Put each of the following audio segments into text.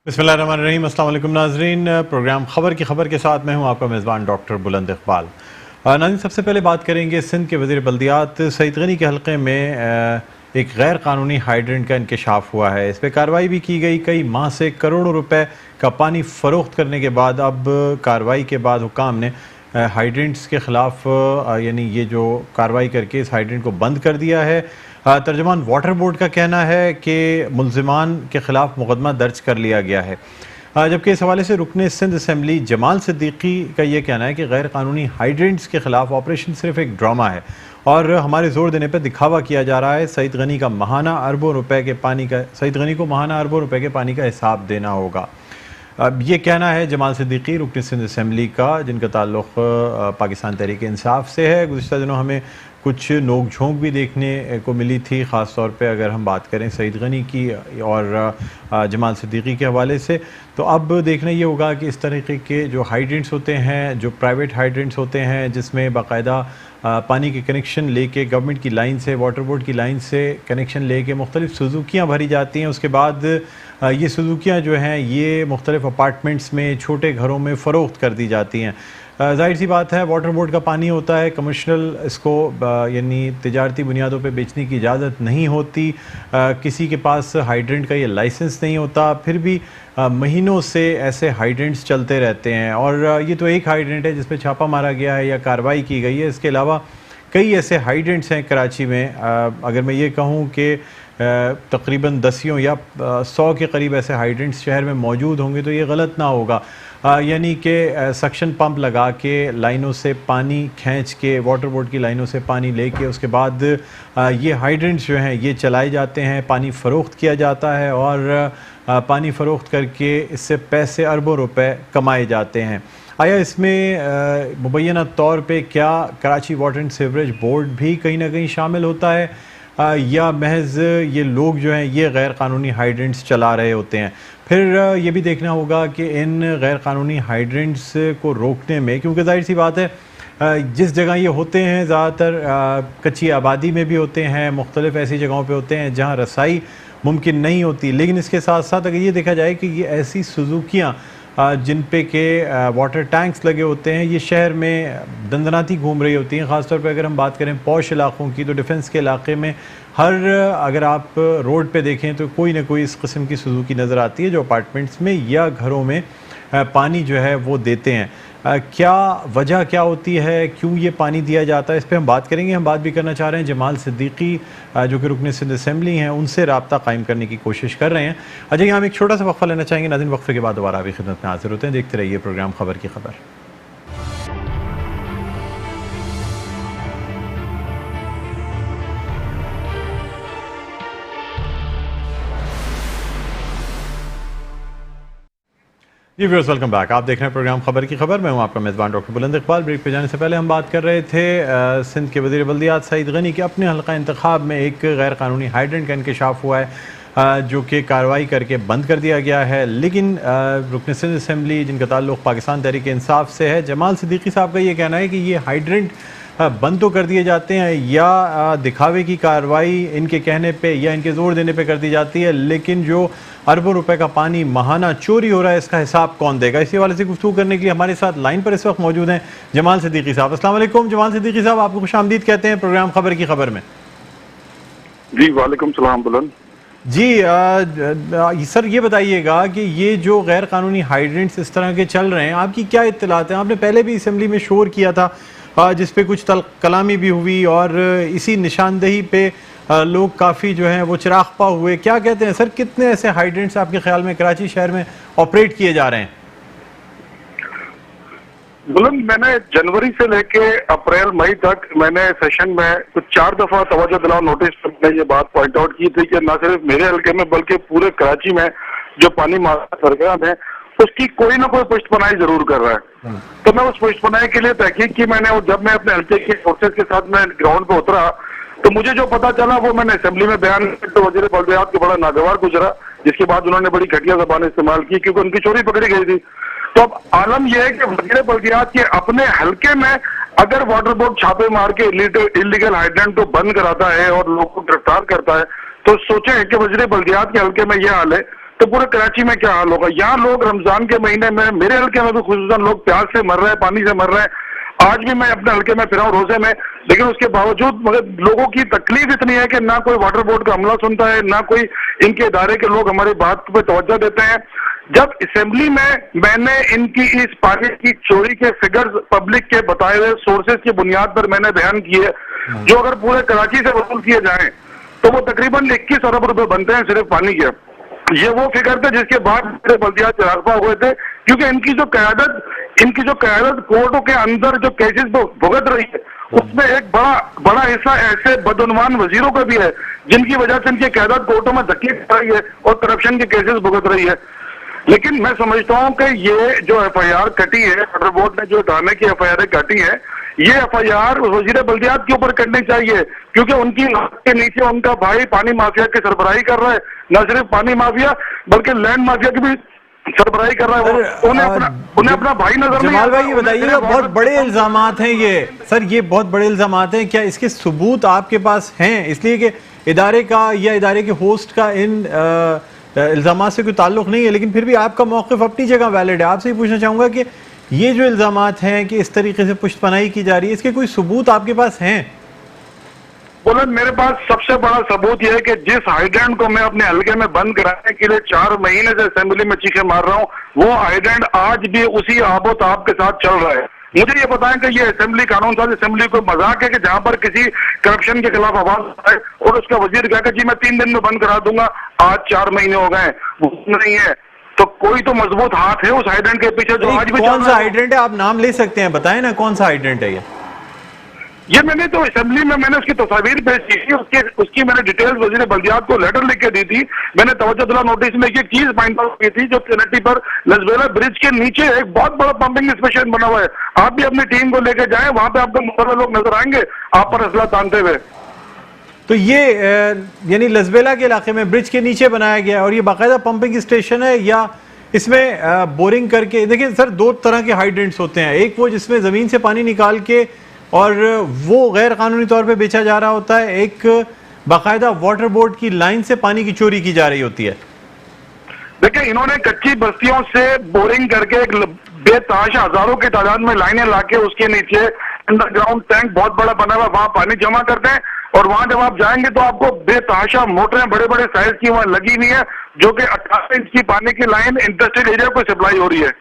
बिस्मिल्लाहिर्रहमानिर्रहीम। अस्सलाम वालेकुम नाज़रीन, प्रोग्राम ख़बर की ख़बर के साथ मैं हूँ आपका मेज़बान डॉक्टर बुलंद इकबाल। नाज़रीन, सबसे पहले बात करेंगे सिंध के वज़ीर बल्दियात सईद गनी के हल्के में एक गैर कानूनी हाइड्रेंट का इंकशाफ हुआ है। इस पर कार्रवाई भी की गई। कई माह से करोड़ों रुपए का पानी फ़रोख्त करने के बाद अब कार्रवाई के बाद हुक्काम ने हाइड्रेंट्स के ख़िलाफ़ यानी ये जो कार्रवाई करके इस हाइड्रेंट को बंद कर दिया है। तर्जुमान वाटर बोर्ड का कहना है कि मुल्ज़िमान के ख़िलाफ़ मुकदमा दर्ज कर लिया गया है, जबकि इस हवाले से रुकने सिंध असम्बली जमाल सिद्दीकी का यह कहना है कि गैर कानूनी हाइड्रेंट्स के ख़िलाफ़ ऑपरेशन सिर्फ एक ड्रामा है और हमारे जोर देने पर दिखावा किया जा रहा है। सईद गनी को महाना अरबों रुपए के पानी का हिसाब देना होगा। अब ये कहना है जमाल सिद्दीकी रुकन सिंध असम्बली का, जिनका ताल्लुक़ पाकिस्तान तहरीक इंसाफ से है। गुज़िश्ता दिनों हमें कुछ नोक झोंक भी देखने को मिली थी, ख़ास तौर पे अगर हम बात करें सईद गनी की और जमाल सिद्दीकी के हवाले से। तो अब देखना ये होगा कि इस तरीके के जो हाइड्रेंट्स होते हैं, जो प्राइवेट हाइड्रेंट्स होते हैं, जिसमें बाकायदा पानी के कनेक्शन लेके गवर्नमेंट की लाइन से, वाटर बोर्ड की लाइन से कनेक्शन लेके मुख्तलिफ़ सुजुकियाँ भरी जाती हैं। उसके बाद ये सुजुकियाँ जो हैं ये मुख्तलिफ़ अपार्टमेंट्स में, छोटे घरों में फ़रोख्त कर दी जाती हैं। जाहिर सी बात है, वाटर बोर्ड का पानी होता है, कमर्शियल इसको यानी तिजारती बुनियादों पे बेचने की इजाज़त नहीं होती। किसी के पास हाइड्रेंट का ये लाइसेंस नहीं होता, फिर भी महीनों से ऐसे हाइड्रेंट्स चलते रहते हैं। और ये तो एक हाइड्रेंट है जिस पे छापा मारा गया है या कार्रवाई की गई है। इसके अलावा कई ऐसे हाइड्रेंट्स हैं कराची में। अगर मैं ये कहूँ कि तकरीबन 10 या 100 के करीब ऐसे हाइड्रेंट्स शहर में मौजूद होंगे तो ये गलत ना होगा। यानी कि सक्शन पंप लगा के लाइनों से पानी खींच के, वाटर बोर्ड की लाइनों से पानी लेके उसके बाद ये हाइड्रेंट्स जो हैं ये चलाए जाते हैं, पानी फ़रोख्त किया जाता है और पानी फ़रोख्त करके इससे पैसे अरबों रुपए कमाए जाते हैं। आया इसमें मुबैना तौर पे क्या Karachi water and sewerage board भी कहीं ना कहीं शामिल होता है या महज ये लोग जो हैं ये गैर कानूनी हाइड्रेंट्स चला रहे होते हैं? फिर ये भी देखना होगा कि इन गैर कानूनी हाइड्रेंट्स को रोकने में, क्योंकि जाहिर सी बात है जिस जगह ये होते हैं ज़्यादातर कच्ची आबादी में भी होते हैं, मुख्तलिफ़ ऐसी जगहों पे होते हैं जहाँ रसाई मुमकिन नहीं होती। लेकिन इसके साथ साथ अगर ये देखा जाए कि ये ऐसी सुजुकियाँ जिन पे के वाटर टैंक्स लगे होते हैं, ये शहर में दंदनाती घूम रही होती हैं। ख़ासतौर पे अगर हम बात करें पॉश इलाक़ों की, तो डिफेंस के इलाके में अगर आप रोड पे देखें तो कोई ना कोई इस किस्म की सुजुकी नज़र आती है जो अपार्टमेंट्स में या घरों में पानी जो है वो देते हैं। क्या वजह क्या होती है, क्यों ये पानी दिया जाता है, इस पर हम बात करेंगे। हम बात भी करना चाह रहे हैं जमाल सिद्दीकी जो कि रुकन सिंध असम्बली हैं, उनसे रब्ता कायम करने की कोशिश कर रहे हैं। अच्छा, हम एक छोटा सा वक्फा लेना चाहेंगे नाज़रीन। वक्फे के बाद दोबारा भी खिदमत में हाजिर होते हैं। देखते रहिए प्रोग्राम खबर की खबर। जी व्यूअर्स, वेलकम बैक। आप देख रहे हैं प्रोग्राम खबर की खबर। मैं हूं आपका मेज़बान डॉक्टर बुलंद इकबाल। ब्रेक पे जाने से पहले हम बात कर रहे थे सिंध के वज़ीर बल्दियात सईद गनी के अपने हल्का इंतखाब में एक गैर कानूनी हाइड्रेंट का इंकशाफ हुआ है जो कि कार्रवाई करके बंद कर दिया गया है। लेकिन रुकन सिंध असम्बली जिनका ताल्लुक़ पाकिस्तान तहरीक इंसाफ से है, जमाल सिद्दीकी साहब का ये कहना है कि ये हाइड्रेंट बंद तो कर दिए जाते हैं या दिखावे की कार्रवाई इनके कहने पे या इनके जोर देने पे कर दी जाती है, लेकिन जो अरबों रुपए का पानी महाना चोरी हो रहा है इसका हिसाब कौन देगा? इसी वाले से गुफ्तगू करने के लिए हमारे साथ लाइन पर इस वक्त मौजूद हैं जमाल सिद्दीकी साहब। अस्सलाम वालेकुम जमाल सिद्दीकी साहब, आपको खुशामदीद कहते हैं प्रोग्राम खबर की खबर में। जी वालेकुम सलाम बुलंद जी। सर ये बताइएगा कि ये जो गैर कानूनी हाइड्रेंट्स इस तरह के चल रहे हैं, आपकी क्या इत्तलात हैं? आपने पहले भी असम्बली में शोर किया था जिस पे कुछ कलामी भी हुई और इसी निशानदेही पे लोग काफ़ी जो हैं वो चिरागपा हुए। क्या कहते हैं सर, कितने ऐसे हाइड्रेंट्स आपके ख्याल में कराची शहर में ऑपरेट किए जा रहे हैं? बुलंद, मैंने जनवरी से लेके अप्रैल मई तक मैंने सेशन में कुछ 4 दफा तवज्जो दिलाओ नोटिस पर मैंने ये बात पॉइंट आउट की थी कि न सिर्फ मेरे हल्के में बल्कि पूरे कराची में जो पानी सरगर्म है उसकी कोई ना कोई पुष्टपनाई जरूर कर रहा है। तो मैं उस पुष्टपनाई के लिए तहकीक की मैंने, और जब मैं अपने हल्के के फोर्सेज के साथ मैं ग्राउंड पे उतरा तो मुझे जो पता चला वो मैंने असेंबली में बयान तो वजीर बल्दियात को बड़ा नागवार गुजरा, जिसके बाद उन्होंने बड़ी घटिया जबान इस्तेमाल की क्योंकि उनकी चोरी पकड़ी गई थी। तो अब आलम यह है कि वजीर बल्दियात के अपने हल्के में अगर वाटर बोर्ड छापे मार के इलीगल हाइड्रेंट को बंद कराता है और लोगों को गिरफ्तार करता है तो सोचें कि वजीर बल्दियात के हल्के में यह हाल है तो पूरे कराची में क्या हाल होगा। यहाँ लोग रमजान के महीने में, मेरे हल्के में भी खुसूसन लोग प्यास से मर रहे हैं, पानी से मर रहे हैं। आज भी मैं अपने हल्के में फिरा हूं रोजे में, लेकिन उसके बावजूद मगर लोगों की तकलीफ इतनी है कि ना कोई वाटर बोर्ड का अमला सुनता है, ना कोई इनके इदारे के लोग हमारी बात पे तवज्जो देते हैं। जब असेंबली में मैंने इनकी इस पानी की चोरी के फिगर्स पब्लिक के बताए हुए सोर्सेज की बुनियाद पर मैंने बयान किए, जो अगर पूरे कराची से वसूल किए जाएं तो वो तकरीबन 21 अरब रुपए बनते हैं सिर्फ पानी के। ये वो फिगर थे जिसके बाद मेरे बल्दियात चरागपा हुए थे, क्योंकि इनकी जो कयादत कोर्टों के अंदर जो केसेस भुगत रही है, उसमें एक बड़ा हिस्सा ऐसे बदउनवान वजीरों का भी है जिनकी वजह से इनकी कयादत कोर्टों में धक्की खा रही है और करप्शन के केसेस भुगत रही है। लेकिन मैं समझता हूं कि ये जो एफआईआर कटी है, वाटर बोर्ड ने जो थाने की एफआईआर कटी है, ये एफआईआर वजीर बल्दियात के ऊपर करनी चाहिए, क्योंकि उनकी के नीचे उनका भाई पानी माफिया की सरबराही कर रहा है। न सिर्फ पानी माफिया बल्कि लैंड माफिया की भी सरबराही कर रहा है। उन्हें अपना भाई नजर नहीं। जमाल भाई ये बताइएगा, बहुत बड़े इल्जामात हैं ये सर, ये बहुत बड़े इल्जामात हैं, क्या इसके सबूत आपके पास हैं? इसलिए कि इदारे का या इदारे के होस्ट का इन इल्जामात से कोई ताल्लुक नहीं है, लेकिन फिर भी आपका मौक़िफ़ अपनी जगह वैलिड है। आपसे ही पूछना चाहूंगा कि ये जो इल्जामात हैं कि इस तरीके से पुश्तपनाही की जा रही है, इसके कोई सबूत आपके पास हैं? बोले मेरे पास सबसे बड़ा सबूत यह है कि जिस हाइड्रेंट को मैं अपने हल्के में बंद कराने के लिए 4 महीने से असेंबली में चीखे मार रहा हूं, वो हाइड्रेंट आज भी उसी आबोताब के साथ चल रहा है। मुझे ये बताएं कि ये असेंबली कानून साज असेंबली को मजाक है कि जहां पर किसी करप्शन के खिलाफ आवाज आए और उसका वजीर कहकर जी मैं 3 दिन में बंद करा दूंगा, आज 4 महीने हो गए, वो नहीं है। तो कोई तो मजबूत हाथ है उस हाइड्रेंट के पीछे जो आज भी। कौन सा हाइड्रेंट है, आप नाम ले सकते हैं, बताएं ना कौन सा हाइड्रेंट है ये मैंने तो असेंबली में मैंने उसकी तस्वीर पेश की थी, उसकी मैंने डिटेल्स वजीर बल्दियात को लेटर लिख के दी थी। मैंने तवज्जो दिला नोटिस में एक चीज पॉइंट आउट की थी, जो ट्रिनिटी पर लसबेला ब्रिज के नीचे एक बहुत बड़ा पंपिंग स्टेशन बना हुआ है। आप भी अपनी टीम को लेकर जाएं, वहां पे आपको मुसल्लह लोग नजर आएंगे आप पर असला तानते हुए। तो ये यानी लसबेला के इलाके में ब्रिज के नीचे बनाया गया है और ये बाकायदा पंपिंग स्टेशन है, या इसमें बोरिंग करके? देखिए सर, 2 तरह के हाइड्रेंट्स होते हैं, एक वो जिसमें जमीन से पानी निकाल के और वो गैर कानूनी तौर पे बेचा जा रहा होता है, एक बाकायदा वाटर बोर्ड की लाइन से पानी की चोरी की जा रही होती है। देखिए इन्होंने कच्ची बस्तियों से बोरिंग करके एक बेतहाशा हजारों की तादाद में लाइनें लाके उसके नीचे अंडरग्राउंड टैंक बहुत बड़ा बना हुआ, वहां पानी जमा करते हैं। और वहां जब आप जाएंगे तो आपको बेतहाशा मोटरें बड़े बड़े साइज की वहां लगी हुई है, जो कि 18 इंच की पानी की लाइन इंडस्ट्रियल एरिया को सप्लाई हो रही है।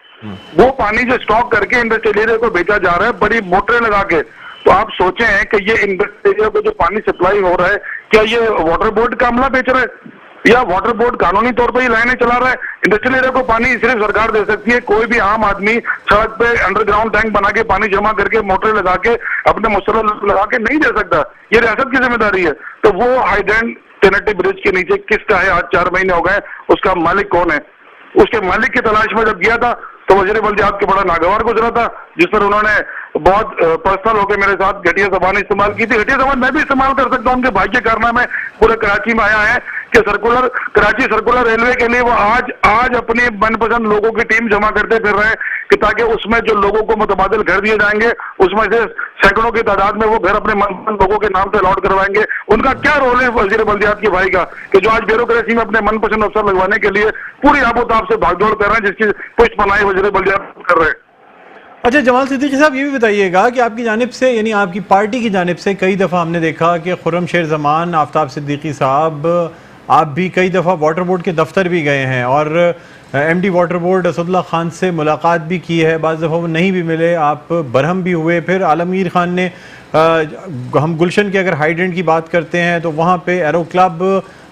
वो पानी जो स्टॉक करके इंडस्ट्रियल एरिया को बेचा जा रहा है बड़ी मोटरें लगा के। तो आप सोचें हैं कि ये इंडस्ट्रियल एरिया को जो पानी सप्लाई हो रहा है, क्या ये वाटर बोर्ड का अमला बेच रहा है या वाटर बोर्ड कानूनी तौर पर ही लाइनें चला रहा है? इंडस्ट्रियल एरिया को पानी सिर्फ सरकार दे सकती है, कोई भी आम आदमी सड़क पे अंडरग्राउंड टैंक बना के पानी जमा करके मोटरें लगा के अपने मुसल्सल लगा के नहीं दे सकता। ये रियासत की जिम्मेदारी है। तो वो हाइड्रेंट ट्रिनिटी ब्रिज के नीचे किसका है? आज 4 महीने हो गए, उसका मालिक कौन है? उसके मालिक की तलाश में जब गया था तो वजीर बल्दियात के बड़ा नागवार गुजरा था, जिस पर उन्होंने बहुत पर्सनल होकर मेरे साथ घटिया जबान इस्तेमाल की थी। घटिया जबान मैं भी इस्तेमाल कर सकता हूँ, उनके भाई के कारनामे पूरे कराची में आया है कि कराची सर्कुलर रेलवे के लिए वो आज अपनी मनपसंद लोगों की टीम जमा करते फिर रहे हैं कि ताकि उसमें जो लोगों को मुतबादिल घर दिए जाएंगे उसमें से सैकड़ों की तादाद में वो घर अपने मनपसंद लोगों के नाम से अलॉट करवाएंगे। उनका क्या रोल है वजीर बल्दियात के भाई का कि जो आज ब्यूरोक्रेसी में अपने मनपसंद अफसर लगवाने के लिए पूरी आबोताब से भागदौड़ कर रहे हैं, जिसकी पुष्टपनाही वजीर बल्दियात कर रहे हैं। अच्छा जमाल सिद्दीकी साहब, ये भी बताइएगा कि आपकी जानिब से, यानी आपकी पार्टी की जानिब से कई दफ़ा हमने देखा कि खुर्रम शेर जमान, आफ्ताब सिद्दीकी साहब, आप भी कई दफ़ा वाटर बोर्ड के दफ्तर भी गए हैं और MD water board Asadullah Khan से मुलाकात भी की है, बाज़ दफ़ा वो नहीं भी मिले, आप बरहम भी हुए। फिर आलमगीर खान ने हम गुलशन के अगर हाइड्रेंट की बात करते हैं तो वहाँ पे एरो क्लब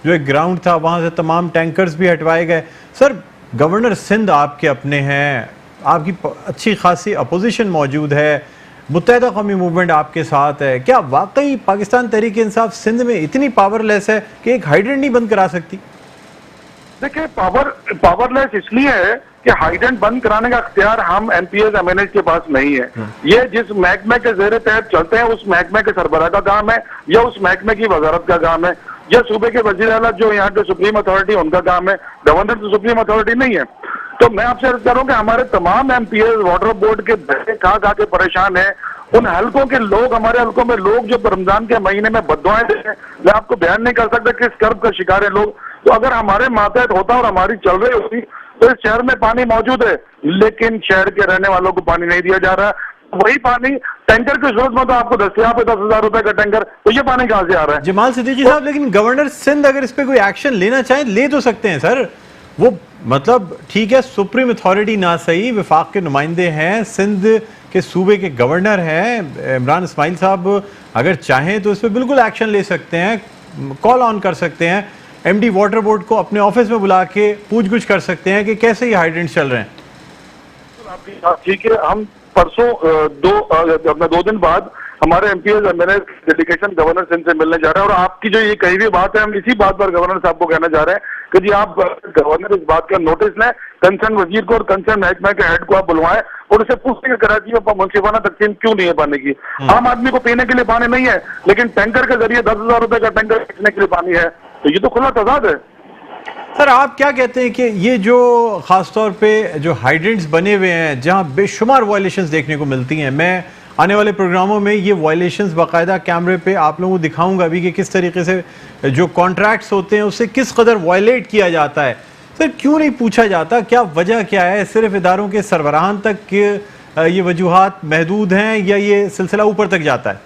जो एक ग्राउंड था वहाँ से तमाम टैंकर्स भी हटवाए गए। सर गवर्नर सिंध आपके अपने हैं, आपकी अच्छी खासी अपोजिशन मौजूद है, मुत्तहिदा कौमी मूवमेंट आपके साथ है, क्या वाकई पाकिस्तान तहरीक इंसाफ सिंध में इतनी पावरलेस है कि एक हाइड्रेंट नहीं बंद करा सकती? देखिए पावरलेस इसलिए है कि हाइड्रेंट बंद कराने का अख्तियार हम एमपीएस एमएनएस के पास नहीं है। ये जिस महकमे के जेर तहत चलते हैं उस महकमे के सरबराह का काम है या उस महकमे की वजारत का काम है या सूबे के वजीर आला जो यहाँ के सुप्रीम अथॉरिटी उनका काम है। गवर्नर तो सुप्रीम अथॉरिटी नहीं है। तो मैं आपसे अर्ज करूं कि हमारे तमाम एमपीएस वाटर बोर्ड के धक्के खा के परेशान है। उन हलकों के लोग, हमारे हलकों में लोग जो रमजान के महीने में बददुआएं दे रहे हैं, मैं आपको बयान नहीं कर सकता किस कर्ब का शिकार है लोग। तो अगर हमारे मातहत होता और हमारी चल रही होती तो इस शहर में पानी मौजूद है, लेकिन शहर के रहने वालों को पानी नहीं दिया जा रहा। वही पानी टैंकर की सूरत में तो आपको दस्तयाब है 10,000 रुपए का टैंकर, तो ये पानी कहां से आ रहा है? जमाल सिद्दीकी साहब, लेकिन गवर्नर सिंध अगर इस पे कोई एक्शन लेना चाहे ले तो सकते हैं सर। वो मतलब ठीक है, सुप्रीम अथॉरिटी ना सही, विफाक के नुमाइंदे हैं, सिंध के सूबे के गवर्नर हैं इमरान इस्माइल साहब, अगर चाहें तो इस पर बिल्कुल एक्शन ले सकते हैं, कॉल ऑन कर सकते हैं, एमडी वाटर बोर्ड को अपने ऑफिस में बुला के पूछ गुछ कर सकते हैं कि कैसे ये हाइड्रेंट चल रहे हैं। आपकी बात ठीक है। हम परसों अपना 2 दिन बाद हमारे एमपीएस मेरे डेलीगेशन गवर्नर सिंध से मिलने जा रहे हैं, और आपकी जो ये कही हुई बात है, हम इसी बात पर गवर्नर साहब को कहना चाह रहे हैं कि जी आप गवर्नर इस बात का नोटिस लें, कंसर्न वजीर को और कंसर्न महकमा के हेड को आप बुलवाएं और उसे पूछते कि कराची में मुंसिफाना तकसीम क्यों नहीं है पानी की। आम आदमी को पीने के लिए पानी नहीं है, लेकिन टैंकर के जरिए 10,000 रुपए का टैंकर बेचने के लिए पानी है, तो ये तो खुला तजाद है। सर आप क्या कहते हैं कि ये जो खासतौर पे जो हाइड्रेंट्स बने हुए हैं जहां बेशुमार वायलेशंस देखने को मिलती हैं, मैं आने वाले प्रोग्रामों में ये वायलेशंस बाकायदा कैमरे पे आप लोगों को दिखाऊंगा अभी कि किस तरीके से जो कॉन्ट्रैक्ट्स होते हैं उससे किस कदर वायलेट किया जाता है। सर क्यों नहीं पूछा जाता, क्या वजह क्या है? सिर्फ इदारों के सरबराहान तक ये वजूहात महदूद हैं या ये सिलसिला ऊपर तक जाता है?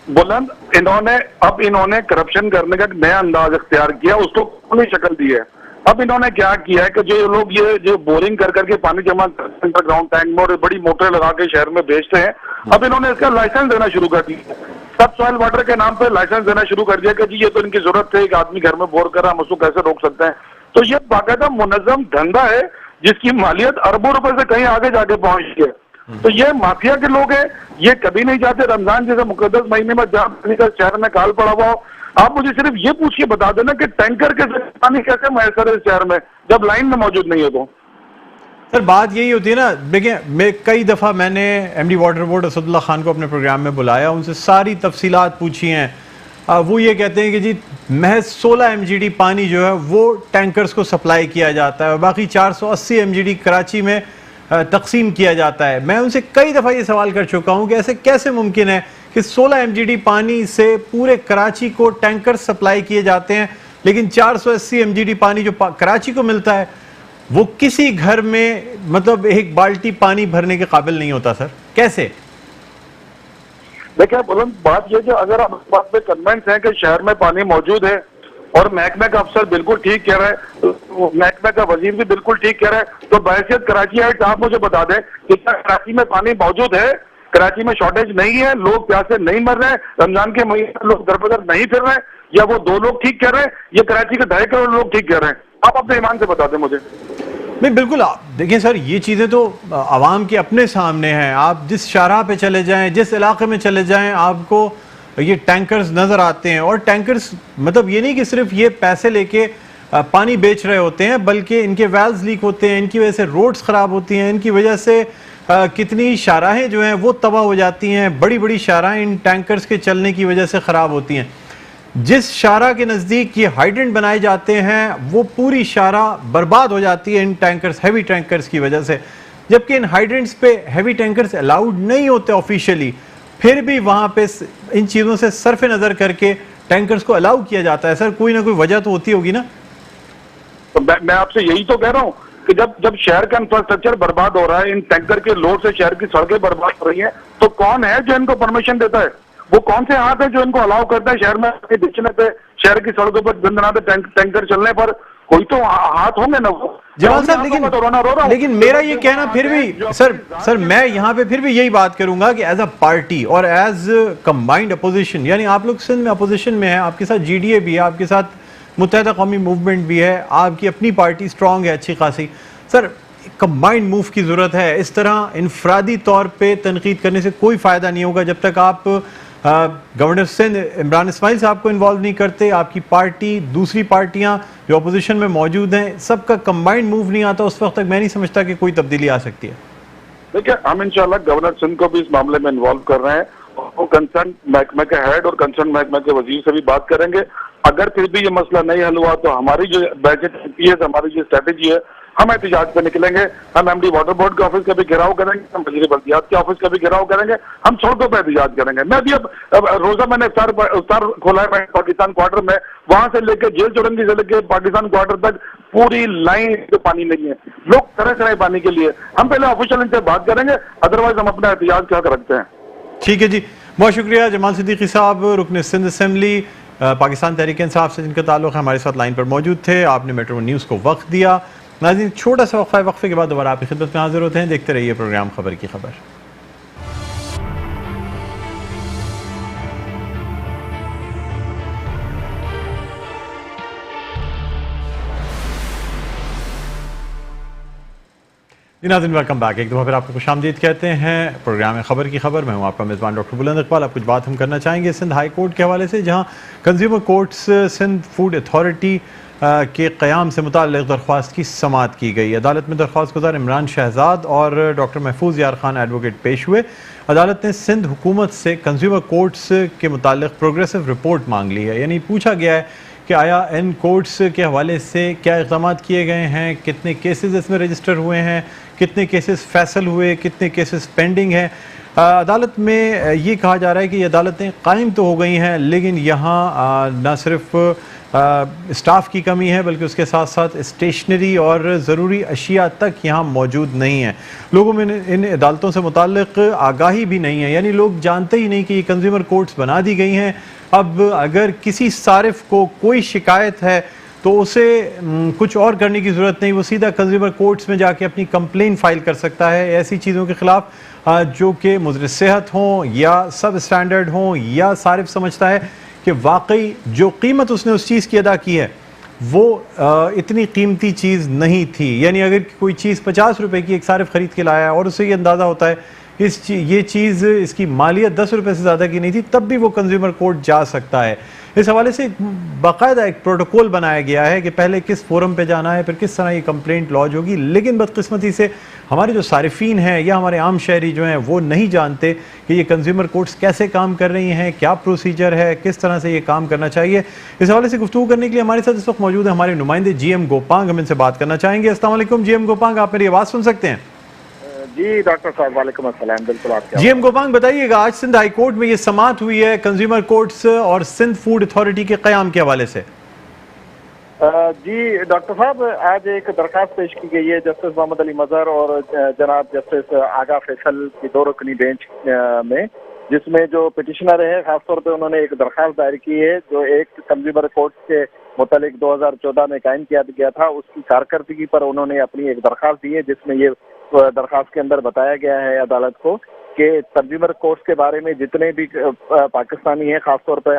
बुलंद इन्होंने करप्शन करने का एक नया अंदाज इख्तियार किया, उसको पूरी शक्ल दी है। अब इन्होंने क्या किया है कि जो लोग ये जो बोरिंग कर करके पानी जमा अंडरग्राउंड टैंक में और बड़ी मोटर लगा के शहर में बेचते हैं, अब इन्होंने इसका लाइसेंस देना शुरू कर दिया। सब सॉइल वाटर के नाम पे लाइसेंस देना शुरू कर दिया कि जी ये तो इनकी जरूरत है, एक आदमी घर में बोर कर रहा है, हम उसको कैसे रोक सकते हैं। तो ये बाकायदा मुनज़्ज़म धंधा है जिसकी मालियत अरबों रुपए से कहीं आगे जाके पहुंच गई है। तो ये माफिया के लोग हैं, ये कभी नहीं चाहते रमजान जैसे मुकद्दस महीने में जहाँ पानी का शहर में काल पड़ा हुआ हो। आप मुझे सिर्फ ये पूछ के बता देना कि टैंकर के पानी कैसे मैसर है इस शहर में जब लाइन में मौजूद नहीं है। तो सर बात यही होती है ना, देखिए मैं कई दफ़ा मैंने MD water board Asadullah Khan को अपने प्रोग्राम में बुलाया, उनसे सारी तफसीलात पूछी हैं। वो ये कहते हैं कि जी महज 16 MGD पानी जो है वो टैंकर्स को सप्लाई किया जाता है और बाकी 480 MGD कराची में तकसीम किया जाता है। मैं उनसे कई दफ़ा ये सवाल कर चुका हूँ कि ऐसे कैसे मुमकिन है कि 16 MGD पानी से पूरे कराची को टैंकर सप्लाई किए जाते हैं, लेकिन 480 MGD पानी जो कराची को मिलता है वो किसी घर में मतलब एक बाल्टी पानी भरने के काबिल नहीं होता। सर कैसे? देखिए बुलंद, बात यह कि अगर आप इस बात पे कन्विंस हैं कि शहर में पानी मौजूद है और महकमे का अफसर बिल्कुल ठीक कह रहा है, तो महकमे का वजीर भी बिल्कुल ठीक कह रहा है, तो बहैसियत कराची एक्ट आप मुझे बता दें कि क्या कराची में पानी मौजूद है? कराची में शॉर्टेज नहीं है, लोग प्यासे नहीं मर रहे हैं, रमजान के महीने में लोग दर बदर नहीं फिर रहे हैं, या वो 2 लोग ठीक कह रहे हैं, ये कराची के 2.5 करोड़ लोग ठीक कह रहे हैं? आप अपने ईमान से बता दें मुझे। नहीं बिल्कुल, देखिए सर ये चीज़ें तो आवाम के अपने सामने हैं। आप जिस शाहराह पे चले जाएं, जिस इलाके में चले जाएं, आपको ये टैंकर्स नज़र आते हैं। और टैंकर्स मतलब ये नहीं कि सिर्फ ये पैसे लेके पानी बेच रहे होते हैं, बल्कि इनके वेल्व्स लीक होते हैं, इनकी वजह से रोड्स ख़राब होती हैं, इनकी वजह से कितनी शाहराहें जो हैं वो तबाह हो जाती हैं। बड़ी बड़ी शाहराहें इन टैंकर्स के चलने की वजह से ख़राब होती हैं। जिस शाहराह के नज़दीक ये हाइड्रेंट बनाए जाते हैं वो पूरी शाहराह बर्बाद हो जाती है इन टैंकर्स, हैवी टैंकर्स की वजह से। जबकि इन हाइड्रेंट्स पे हैवी टैंकर्स अलाउड नहीं होते ऑफिशियली, फिर भी वहाँ पे इन चीज़ों से सरफ नज़र करके टैंकर्स को अलाउ किया जाता है। सर कोई ना कोई वजह तो होती होगी ना? तो मैं आपसे यही तो कह रहा हूँ कि जब शहर का इंफ्रास्ट्रक्चर बर्बाद हो रहा है, इन टैंकर के लोड से शहर की सड़कें बर्बाद हो रही हैं, तो कौन है जो इनको परमिशन देता है? वो कौन से हाथ है जो इनको अलाउ करता है शहर में बेचने पे, शहर की सड़कों पर गंदनाते टैंकर चलने पर? कोई तो हाथ होंगे ना वो। जवान साहब लेकिन मेरा ये कहना फिर भी सर मैं यहाँ पे फिर भी यही बात करूंगा कि एज अ पार्टी और एज कंबाइंड अपोजिशन, यानी आप लोग सिंध में अपोजिशन में है, आपके साथ GDA भी है, आपके साथ मुत्तहदा कौमी मूवमेंट भी है, आपकी अपनी पार्टी स्ट्रांग है अच्छी खासी। सर कंबाइंड मूव की ज़रूरत है। इस तरह इनफरादी तौर पे तनकीद करने से कोई फ़ायदा नहीं होगा जब तक आप गवर्नर सिंध इमरान इस्माइल साहब को इन्वॉल्व नहीं करते। आपकी पार्टी, दूसरी पार्टियां जो अपोजिशन में मौजूद हैं, सबका कंबाइंड मूव नहीं आता, उस वक्त तक मैं नहीं समझता कि कोई तब्दीली आ सकती है। देखिए हम इंशाल्लाह गवर्नर सिंध को भी इस मामले में इन्वॉल्व कर रहे हैं, और कंसर्न महकमे के हेड और कंसर्न महकमे के वजीर से भी बात करेंगे। अगर फिर भी ये मसला नहीं हल हुआ तो हमारी जो बजट है, हमारी जो स्ट्रेटेजी है, हम एहतजाज पे निकलेंगे। हम एमडी वाटर बोर्ड के ऑफिस का भी घेराव करेंगे, हम वजीर बल्दियात के ऑफिस का भी घेराव करेंगे, हम सड़कों पर एहतजाज करेंगे। मैं भी अब रोजा मैंने इफ्तार खोला है पाकिस्तान क्वार्टर में, वहां से लेकर जेल चौरंगी से लेकर पाकिस्तान क्वार्टर तक पूरी लाइन पे पानी नहीं है, लोग तरस रहे पानी के लिए। हम पहले ऑफिशियल इनसे बात करेंगे, अदरवाइज हम अपना एहतजाज क्या रखते हैं। ठीक है जी, बहुत शुक्रिया जमाल सिद्दीकी साहब, रुकन सिंध असेंबली पाकिस्तान तहरीक इंसाफ से जिनका ताल्लुक है, हमारे साथ लाइन पर मौजूद थे। आपने मेट्रो न्यूज़ को वक्त दिया। नाज़रीन, छोटा सा वक्फा है, वक्फे के बाद दोबारा आपकी खिदमत में हाजिर होते हैं। देखते रहिए प्रोग्राम खबर की खबर। नाज़रीन, वेलकम बैक। एक दफ़ा फिर आपको खुशामदीद कहते हैं प्रोग्राम खबर की खबर। मैं हूँ आपका मेज़बान डॉक्टर बुलंद इकबाल। अब कुछ बात हम करना चाहेंगे सिंध हाई कोर्ट के हवाले से, जहाँ consumer courts Sindh food authority के क़याम से मुताल्लिक़ दरख्वास्त की समाअत की गई। अदालत में दरख्वास्त गुज़ार इमरान शहजाद और डॉक्टर महफूज यार खान एडवोकेट पेश हुए। अदालत ने सिंध हुकूमत से कंज्यूमर कोर्ट्स के मुताल्लिक़ प्रोग्रेसिव रिपोर्ट मांग ली है। यानी पूछा गया है कि आया इन कोर्ट्स के हवाले से क्या इक़दाम किए गए हैं, कितने केसेस इसमें रजिस्टर हुए हैं, कितने केसेस फैसल हुए, कितने केसेस पेंडिंग हैं। अदालत में ये कहा जा रहा है कि ये अदालतें कायम तो हो गई हैं, लेकिन यहाँ न सिर्फ स्टाफ की कमी है, बल्कि उसके साथ साथ स्टेशनरी और ज़रूरी अशिया तक यहाँ मौजूद नहीं है। लोगों में इन अदालतों से मुताल्लिक़ आगाही भी नहीं है, यानी लोग जानते ही नहीं कि ये कंज्यूमर कोर्ट्स बना दी गई हैं। अब अगर किसी सारिफ को कोई शिकायत है तो उसे कुछ और करने की ज़रूरत नहीं, वो सीधा कंज्यूमर कोर्ट्स में जाके अपनी कंप्लेन फाइल कर सकता है ऐसी चीज़ों के ख़िलाफ़ जो कि मुज़र सेहत हों या सब स्टैंडर्ड हों, या सारिफ समझता है कि वाकई जो कीमत उसने उस चीज़ की अदा की है वो इतनी कीमती चीज़ नहीं थी। यानी अगर कोई चीज़ 50 रुपये की एक सारिफ ख़रीद के लाया और उसे ये अंदाज़ा होता है ये चीज़ इसकी मालियत 10 रुपये से ज़्यादा की नहीं थी, तब भी वो कंज्यूमर कोर्ट जा सकता है। इस हवाले से बाकायदा एक प्रोटोकॉल बनाया गया है कि पहले किस फोरम पे जाना है, फिर किस तरह ये कंप्लेंट लॉज होगी। लेकिन बदकिस्मती से हमारे जो सारिफीन हैं या हमारे आम शहरी जो हैं वो नहीं जानते कि ये कंज्यूमर कोर्ट्स कैसे काम कर रही हैं, क्या प्रोसीजर है, किस तरह से ये काम करना चाहिए। इस हवाले से गुफ्तगू करने के लिए हमारे साथ इस वक्त मौजूद है हमारे नुमाइंदे GM गोपांग। हम इनसे बात करना चाहेंगे। अस्सलाम वालेकुम GM गोपांग, आप मेरी आवाज़ सुन सकते हैं? जी डॉक्टर साहब, वालेकुम अस्सलाम। बिल्कुल आप GM गोपांग, बताइएगा आज सिंध हाई कोर्ट में ये समाअत हुई है कंज्यूमर कोर्ट्स और सिंध फूड अथॉरिटी के क़याम के हवाले से। जी डॉक्टर साहब, आज एक दरखास्त पेश की गई है जस्टिस मोहम्मद अली मजहर और जनाब जस्टिस आगा फैसल की 2 रुकनी बेंच में, जिसमें जो पिटिशनर है खासतौर पे उन्होंने एक दरखास्त दायर की है जो एक कंज्यूमर कोर्ट के मुतालिक 2014 में कायम किया गया था, उसकी कारकर्दगी पर उन्होंने अपनी एक दरखास्त दी है, जिसमें ये दरखास्त के अंदर बताया गया है अदालत को कि कंज्यूमर कोर्ट्स के बारे में जितने भी पाकिस्तानी हैं, खासतौर पर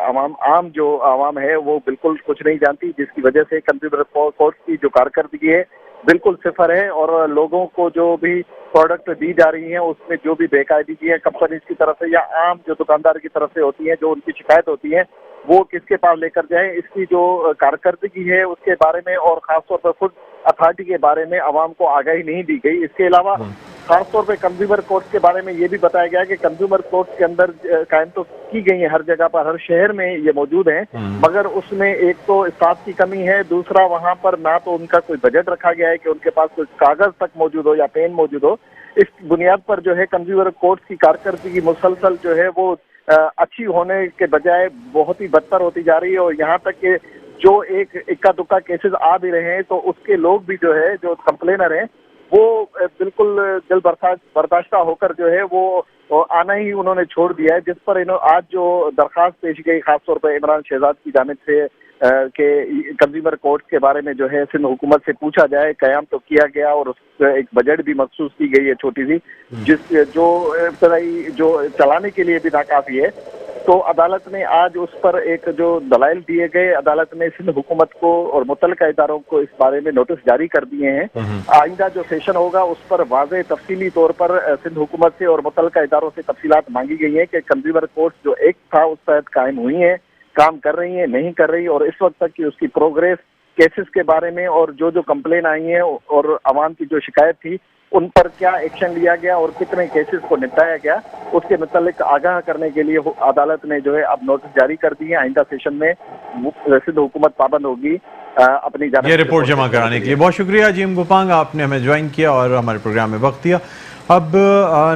आम जो आवाम है वो बिल्कुल कुछ नहीं जानती, जिसकी वजह से कंज्यूमर कोर्ट्स की जो कारकर्दगी है बिल्कुल सिफर है और लोगों को जो भी प्रोडक्ट दी जा रही हैं उसमें जो भी बेकायदगी है कंपनीज की तरफ से या आम जो दुकानदार की तरफ से होती है, जो उनकी शिकायत होती है वो किसके पास लेकर जाए, इसकी जो कारकर्दगी है उसके बारे में और खासतौर पर फूड अथॉरिटी के बारे में आवाम को आगाही नहीं दी गई। इसके अलावा खासतौर पे कंज्यूमर कोर्ट्स के बारे में ये भी बताया गया कि कंज्यूमर कोर्ट्स के अंदर कायम तो की गई है हर जगह पर, हर शहर में ये मौजूद हैं, मगर उसमें एक तो स्टाफ की कमी है, दूसरा वहां पर ना तो उनका कोई बजट रखा गया है कि उनके पास कोई कागज तक मौजूद हो या पेन मौजूद हो। इस बुनियाद पर जो है कंज्यूमर कोर्ट्स की कारकर्दगी मुसलसल जो है वो अच्छी होने के बजाय बहुत ही बदतर होती जा रही है और यहाँ तक कि जो एक इक्का दुक्का केसेस आ भी रहे हैं तो उसके लोग भी जो है जो कंप्लेनर हैं वो बिल्कुल दिल बर्दाश्ता होकर जो है वो आना ही उन्होंने छोड़ दिया है, जिस पर आज जो दरखास्त पेश गई खासतौर पर इमरान शहजाद की जानिब से के कंज्यूमर कोर्ट के बारे में जो है सिंध हुकूमत से पूछा जाए, कयाम तो किया गया और उस एक बजट भी मखसूस की गई है छोटी सी, जिस जो चलाने के लिए भी नाकाफी है। तो अदालत ने आज उस पर एक जो दलाइल दिए गए, अदालत ने सिंध हुकूमत को और मुतल्लिका इदारों को इस बारे में नोटिस जारी कर दिए हैं। आइंदा जो सेशन होगा उस पर वाज़े तफसीली तौर पर सिंध हुकूमत से और मुतल्लिका इदारों से तफसीलात मांगी गई है कि कंज्यूमर कोर्ट जो एक था उस तहत कायम हुई है, काम कर रही है, नहीं कर रही, और इस वक्त तक की उसकी प्रोग्रेस, केसेस के बारे में और जो कंप्लेन आई है और आवाम की जो शिकायत थी उन पर क्या एक्शन लिया गया और कितने केसेस को निपटाया गया, उसके मुतालिक आगाह करने के लिए अदालत ने जो है अब नोटिस जारी कर दिए। आइंदा सेशन में सिंध हुकूमत पाबंद होगी अपनी जानब ये रिपोर्ट जमा कराने के लिए बहुत शुक्रिया जीएम गुपांग, आपने हमें ज्वाइन किया और हमारे प्रोग्राम में वक्त दिया। अब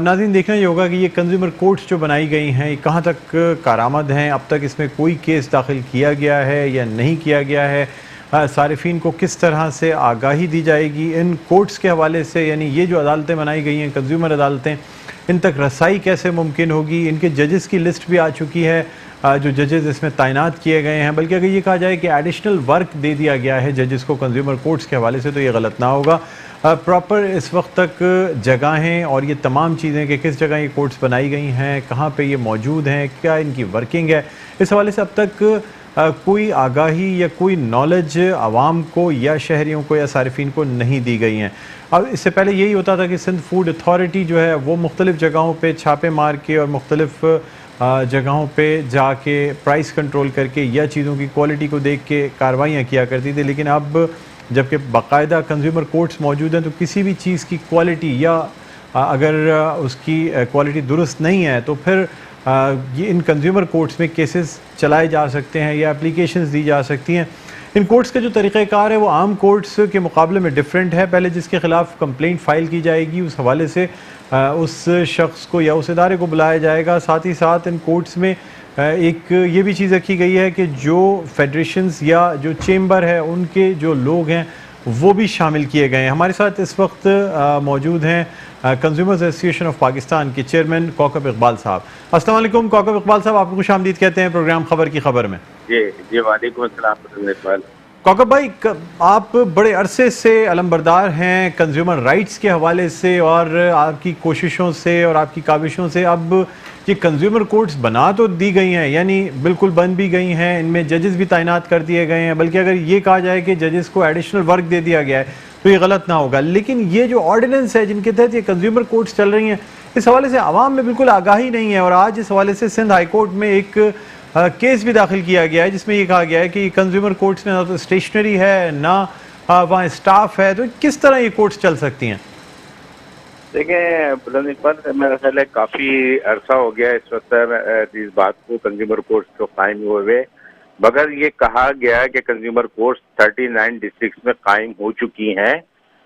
नाज़रीन देखना ये होगा कि ये कंज्यूमर कोर्ट्स जो बनाई गई हैं ये कहाँ तक कारआमद हैं, अब तक इसमें कोई केस दाखिल किया गया है या नहीं किया गया है, सारिफीन को किस तरह से आगाही दी जाएगी इन कोर्ट्स के हवाले से, यानी ये जो अदालतें बनाई गई हैं कंज्यूमर अदालतें, इन तक रसाई कैसे मुमकिन होगी। इनके जजेस की लिस्ट भी आ चुकी है जो जजेस इसमें तैनात किए गए हैं, बल्कि अगर ये कहा जाए कि एडिशनल वर्क दे दिया गया है जजेस को कंज्यूमर कोर्ट्स के हवाले से तो ये गलत ना होगा। प्रॉपर इस वक्त तक जगहें और ये तमाम चीज़ें कि किस जगह ये कोर्ट्स बनाई गई हैं, कहाँ पे ये मौजूद हैं, क्या इनकी वर्किंग है, इस हवाले से अब तक कोई आगाही या कोई नॉलेज आवाम को या शहरियों को या सारिफीन को नहीं दी गई हैं। अब इससे पहले यही होता था कि सिंध फूड अथॉरिटी जो है वो मुख्तलिफ़ जगहों पे छापे मार के और मुख्तलिफ़ जगहों पे जाके प्राइस कंट्रोल करके या चीज़ों की क्वालिटी को देख के कार्रवाइयाँ किया करती थी, लेकिन अब जबकि बाकायदा कंज्यूमर कोर्ट्स मौजूद हैं तो किसी भी चीज़ की क्वालिटी या अगर उसकी क्वालिटी दुरुस्त नहीं है तो फिर ये इन कंज्यूमर कोर्ट्स में केसेस चलाए जा सकते हैं या एप्लीकेशंस दी जा सकती हैं। इन कोर्ट्स का जो तरीक़ाकार है वो आम कोर्ट्स के मुकाबले में डिफरेंट है। पहले जिसके ख़िलाफ़ कंप्लेंट फ़ाइल की जाएगी उस हवाले से उस शख्स को या उस इदारे को बुलाया जाएगा। साथ ही साथ इन कोर्ट्स में एक ये भी चीज़ रखी गई है कि जो फेडरेशंस या जो चेंबर है उनके जो लोग हैं वो भी शामिल किए गए हैं। हमारे साथ इस वक्त मौजूद हैं कंज्यूमर्स एसोसिएशन ऑफ पाकिस्तान के चेयरमैन कौकब इकबाल साहब। अस्सलाम वालेकुम कौकब इकबाल साहब, आपको खुशामदीद कहते हैं प्रोग्राम खबर की खबर में। जी वालेकुम अस्सलाम इकबाल। कौकब भाई, आप बड़े अरसे से अलंबरदार हैं कंज्यूमर राइट्स के हवाले से और आपकी कोशिशों से और आपकी काविशों से अब ये कंज्यूमर कोर्ट्स बना तो दी गई हैं, यानी बिल्कुल बन भी गई हैं, इनमें जजेस भी तैनात कर दिए गए हैं, बल्कि अगर ये कहा जाए कि जजेस को एडिशनल वर्क दे दिया गया है तो ये गलत ना होगा। लेकिन ये जो ऑर्डिनेंस है जिनके तहत ये कंज्यूमर कोर्ट्स चल रही हैं इस हवाले से आवाम में बिल्कुल आगाही नहीं है। और आज इस हवाले से सिंध हाई कोर्ट में एक केस भी दाखिल किया गया है जिसमें ये कहा गया है कि कंज्यूमर कोर्ट्स में ना तो स्टेशनरी है ना वहाँ स्टाफ है, तो किस तरह ये कोर्ट्स चल सकती हैं? देखिए बुलंद इकबाल, मेरा ख्याल है काफ़ी अरसा हो गया इस वक्त इस बात को कंज्यूमर कोर्ट्स को कायम हुए, मगर ये कहा गया कि कंज्यूमर कोर्ट्स 39 डिस्ट्रिक्ट में कायम हो चुकी हैं।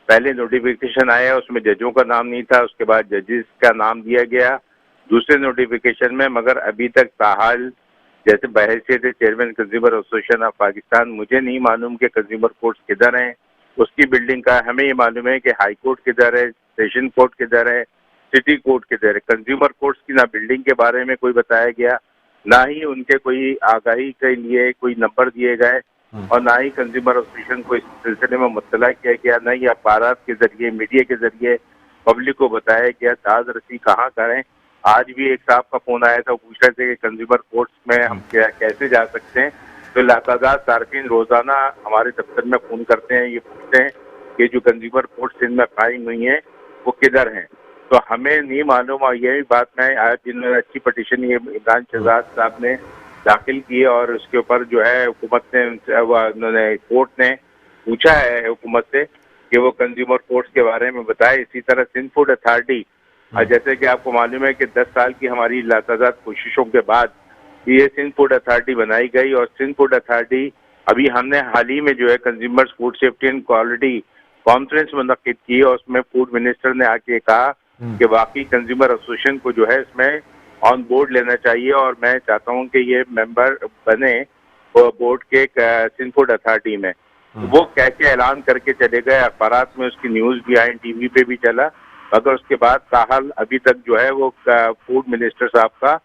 पहले नोटिफिकेशन आया उसमें जजों का नाम नहीं था, उसके बाद जजेस का नाम दिया गया दूसरे नोटिफिकेशन में, मगर अभी तक ताहाल जैसे बहैसियत chairman consumer association of Pakistan मुझे नहीं मालूम कि कंज्यूमर कोर्ट्स किधर हैं, उसकी बिल्डिंग का हमें ये मालूम है कि हाई कोर्ट किधर है, सेशन कोर्ट किधर है, सिटी कोर्ट किधर है। कंज्यूमर कोर्ट्स की ना बिल्डिंग के बारे में कोई बताया गया, ना ही उनके कोई आगाही के लिए कोई नंबर दिए गए और ना ही कंज्यूमर एसोसिएशन को इस सिलसिले में मुत्तला किया गया, ना ही अखबारात के जरिए मीडिया के जरिए पब्लिक को बताया गया दाद रसी कहाँ करें। आज भी एक साहब का फोन आया था, वो पूछ रहे थे कि कंज्यूमर कोर्ट्स में हम कैसे जा सकते हैं, तो लातादाद सार्फिन रोजाना हमारे दफ्तर में फोन करते हैं, ये पूछते हैं कि जो कंज्यूमर कोर्ट्स इनमें कायम हुई हैं वो किधर हैं। तो हमें नहीं मालूम, और यही बात मैं आज जिन्होंने अच्छी पटिशन ये इमरान शहजाद साहब ने दाखिल की और उसके ऊपर जो है हुकूमत ने उन्होंने कोर्ट ने पूछा है हुकूमत से कि वो कंज्यूमर कोर्ट्स के बारे में बताए। इसी तरह सिंध फूड अथॉरिटी, जैसे कि आपको मालूम है कि 10 साल की हमारी लातादाद कोशिशों के बाद ये सिंध फूड अथॉरिटी बनाई गई और सिंध फूड अथॉरिटी अभी हमने हाल ही में जो है consumers food safety and quality conference मुनक्किद की और उसमें फूड मिनिस्टर ने आके कहा कि वाकई कंज्यूमर एसोसिएशन को जो है इसमें ऑन बोर्ड लेना चाहिए और मैं चाहता हूं कि ये मेंबर बने बोर्ड के सिंध फूड अथॉरिटी में। वो कह के ऐलान करके चले गए, अखबारात में उसकी न्यूज भी आई, टीवी पे भी चला, मगर उसके बाद ताहाल अभी तक जो है वो फूड मिनिस्टर साहब का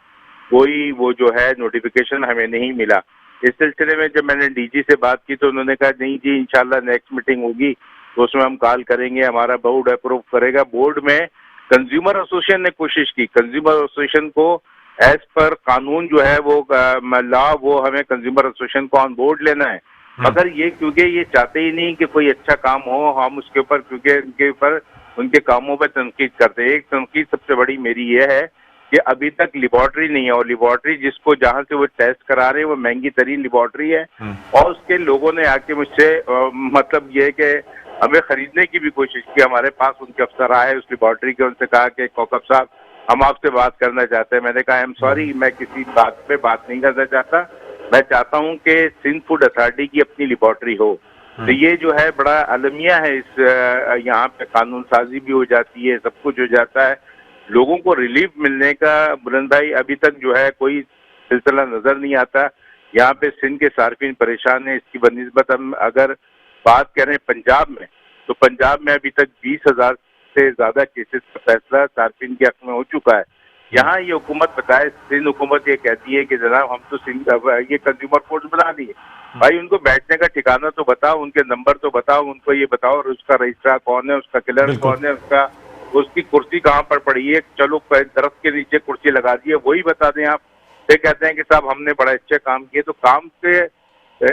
कोई वो जो है नोटिफिकेशन हमें नहीं मिला। इस सिलसिले में जब मैंने डीजी से बात की तो उन्होंने कहा नहीं जी इंशाल्लाह नेक्स्ट मीटिंग होगी तो उसमें हम कॉल करेंगे, हमारा बोर्ड अप्रूव करेगा। बोर्ड में कंज्यूमर एसोसिएशन ने कोशिश की, कंज्यूमर एसोसिएशन को एज पर कानून जो है वो लॉ वो हमें कंज्यूमर एसोसिएशन को ऑन बोर्ड लेना है, मगर ये क्योंकि ये चाहते ही नहीं कि कोई अच्छा काम हो, हम उसके ऊपर क्योंकि उनके ऊपर उनके कामों पर तनकीद करते हैं। एक तनकीद सबसे बड़ी मेरी ये है कि अभी तक लेबॉर्ट्री नहीं है और लेबॉर्ट्री जिसको जहाँ से वो टेस्ट करा रहे हैं वो महंगी तरीन लेबॉर्ट्री है और उसके लोगों ने आके मुझसे मतलब ये कि हमें खरीदने की भी कोशिश की। हमारे पास उनके अफसर आए उस लेबॉर्ट्री के, उनसे कहा कि कौकब साहब हम आपसे बात करना चाहते हैं। मैंने कहा आई एम सॉरी, मैं किसी बात पे बात नहीं करना चाहता, मैं चाहता हूं कि सिंध फूड अथॉरिटी की अपनी लेबॉर्ट्री हो तो ये जो है बड़ा अलमिया है। इस यहाँ पे कानून साजी भी हो जाती है, सब कुछ हो जाता है, लोगों को रिलीफ मिलने का बुलंद भाई अभी तक जो है कोई सिलसिला नजर नहीं आता। यहाँ पे सिंध के सार्फिन परेशान है। इसकी बनिस्बत हम अगर बात करें पंजाब में, तो पंजाब में अभी तक 20,000 से ज्यादा केसेस का फैसला सार्फिन के हक में हो चुका है। यहाँ ये हुकूमत बताए, सिंध हुकूमत ये कहती है कि जनाब हम तो सिंध ये कंज्यूमर कोर्ट बना दिए। भाई उनको बैठने का ठिकाना तो बताओ, उनके नंबर तो बताओ, उनको ये बताओ उसका रजिस्ट्रार कौन है, उसका क्लर्क कौन है, उसकी कुर्सी कहाँ पर पड़ी है, चलो दरख्त के नीचे कुर्सी लगा दी है, वही बता दें आप। फिर कहते हैं कि साहब हमने बड़ा अच्छा काम किया। तो काम से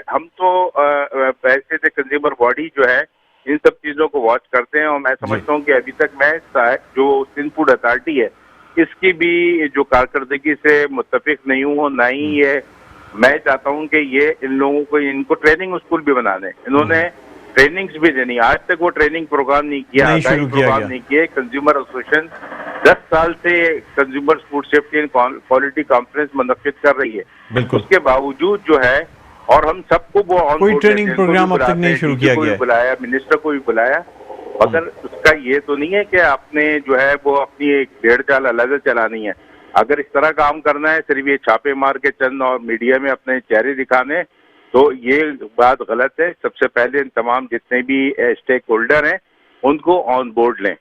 हम तो पैसे से कंज्यूमर बॉडी जो है इन सब चीजों को वॉच करते हैं, और मैं समझता हूँ कि अभी तक मैं जो सिंध फूड अथॉरिटी है इसकी भी जो कारकर्दगी से मुत्तफिक नहीं हूँ, ना ही ये मैं चाहता हूँ कि ये इन लोगों को इनको ट्रेनिंग स्कूल भी बना दें। इन्होंने ट्रेनिंग्स भी देनी, आज तक वो ट्रेनिंग प्रोग्राम नहीं किया, प्रोग्राम नहीं किए। कंज्यूमर एसोसिएशन 10 साल से consumer food safety and quality conference मुनक्किद कर रही है, उसके बावजूद जो है, और हम सबको वो कोई ट्रेनिंग प्रोग्राम अब तक नहीं शुरू किया गया, बुलाया, मिनिस्टर को भी बुलाया, मगर उसका ये तो नहीं है कि आपने जो है वो अपनी एक डेढ़ चाल अलग चलानी है। अगर इस तरह काम करना है, सिर्फ ये छापे मार के चंद और मीडिया में अपने चेहरे दिखाने, तो ये बात गलत है। सबसे पहले तमाम जितने भी स्टेक होल्डर हैं उनको ऑन बोर्ड लें,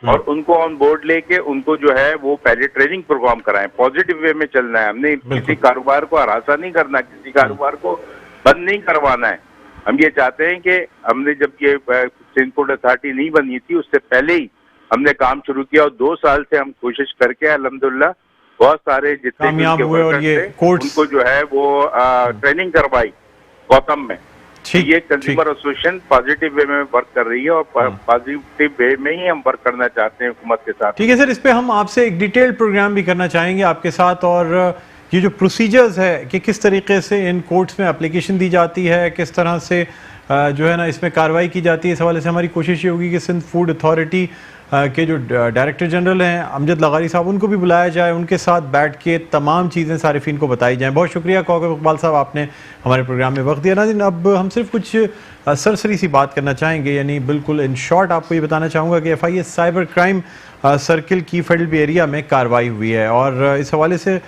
और उनको ऑन बोर्ड लेके उनको जो है वो पहले ट्रेनिंग प्रोग्राम कराएं। पॉजिटिव वे में चलना है, हमने किसी कारोबार को हरासा नहीं करना, किसी कारोबार को बंद नहीं करवाना है। हम ये चाहते हैं कि हमने जब ये सिंध फूड अथॉरिटी नहीं बनी थी उससे पहले ही हमने काम शुरू किया, और 2 साल से हम कोशिश करके अल्हम्दुलिल्लाह बहुत सारे जितने भी उनको जो है वो ट्रेनिंग करवाई गौतम में। ये कंज्यूमर एसोसिएशन पॉजिटिव वे में वर्क कर रही है, और पॉजिटिव वे में ही हम वर्क करना चाहते हैं हुकूमत के साथ। ठीक है सर, इस पे हम आपसे एक डिटेल प्रोग्राम भी करना चाहेंगे आपके साथ, और ये जो प्रोसीजर्स है कि किस तरीके से इन कोर्ट्स में एप्लीकेशन दी जाती है, किस तरह से जो है ना इसमें कार्रवाई की जाती है, इस हवाले से हमारी कोशिश ये होगी कि सिंध फूड अथॉरिटी के जो डायरेक्टर जनरल हैं अमजद लगारी साहब, उनको भी बुलाया जाए, उनके साथ बैठ के तमाम चीज़ें सारिफीन को बताई जाएं। बहुत शुक्रिया कौकब इकबाल साहब, आपने हमारे प्रोग्राम में वक्त दिया। नाज़रीन, अब हम सिर्फ कुछ सरसरी सी बात करना चाहेंगे, यानी बिल्कुल इन शॉर्ट आपको ये बताना चाहूँगा कि FIA साइबर क्राइम सर्किल की फेडरल एरिया में कार्रवाई हुई है, और इस हवाले से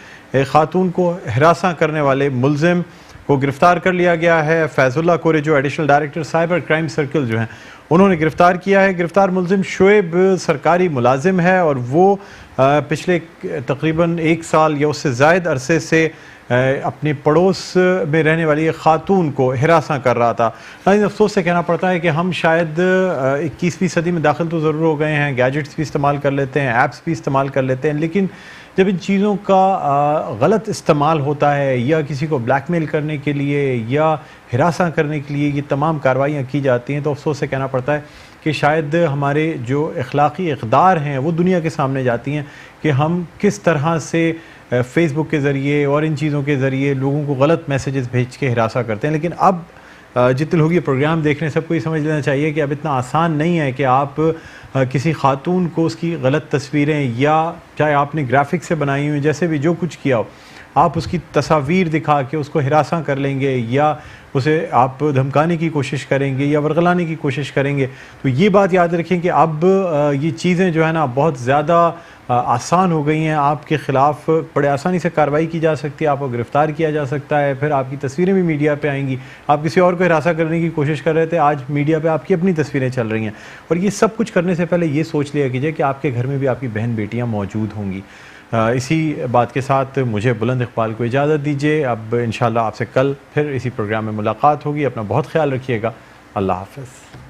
खातून को हिरासा करने वाले मुलजिम को गिरफ्तार कर लिया गया है। फैजुल्ला कोरे जो additional director cyber crime circle जो हैं उन्होंने गिरफ्तार किया है। गिरफ्तार मुलजिम शोएब सरकारी मुलाजिम है, और वो पिछले तकरीबन 1 साल या उससे ज़ायद अरसे से अपने पड़ोस में रहने वाली एक खातून को हिरासा कर रहा था। लेकिन अफसोस से कहना पड़ता है कि हम शायद 21वीं सदी में दाखिल तो ज़रूर हो गए हैं, गैजेट्स भी इस्तेमाल कर लेते हैं, ऐप्स भी इस्तेमाल कर लेते हैं, लेकिन जब इन चीज़ों का गलत इस्तेमाल होता है या किसी को ब्लैकमेल करने के लिए या हिरासा करने के लिए ये तमाम कार्रवाइयाँ की जाती हैं, तो अफसोस से कहना पड़ता है कि शायद हमारे जो अखलाक़ी इक़दार हैं वो दुनिया के सामने जाती हैं कि हम किस तरह से फ़ेसबुक के ज़रिए और इन चीज़ों के ज़रिए लोगों को गलत मैसेजेस भेज के हिरासा करते हैं। लेकिन अब जितने लोग ये प्रोग्राम देख रहे हैं सबको ये समझ लेना चाहिए कि अब इतना आसान नहीं है कि आप किसी खातून को उसकी गलत तस्वीरें, या चाहे आपने ग्राफिक से बनाई हुई, जैसे भी जो कुछ किया हो, आप उसकी तस्वीर दिखा के उसको हिरासा कर लेंगे, या उसे आप धमकाने की कोशिश करेंगे या वरगलाने की कोशिश करेंगे। तो ये बात याद रखें कि अब ये चीज़ें जो है ना बहुत ज़्यादा आसान हो गई हैं। आपके ख़िलाफ़ बड़े आसानी से कार्रवाई की जा सकती है, आपको गिरफ़्तार किया जा सकता है, फिर आपकी तस्वीरें भी मीडिया पे आएंगी। आप किसी और को हिरासा करने की कोशिश कर रहे थे, आज मीडिया पे आपकी अपनी तस्वीरें चल रही हैं। और ये सब कुछ करने से पहले ये सोच लिया कीजिए कि आपके घर में भी आपकी बहन बेटियाँ मौजूद होंगी। इसी बात के साथ मुझे बुलंद इकबाल को इजाज़त दीजिए। अब इंशाल्लाह आपसे कल फिर इसी प्रोग्राम में मुलाकात होगी। अपना बहुत ख्याल रखिएगा। अल्लाह हाफ़िज़।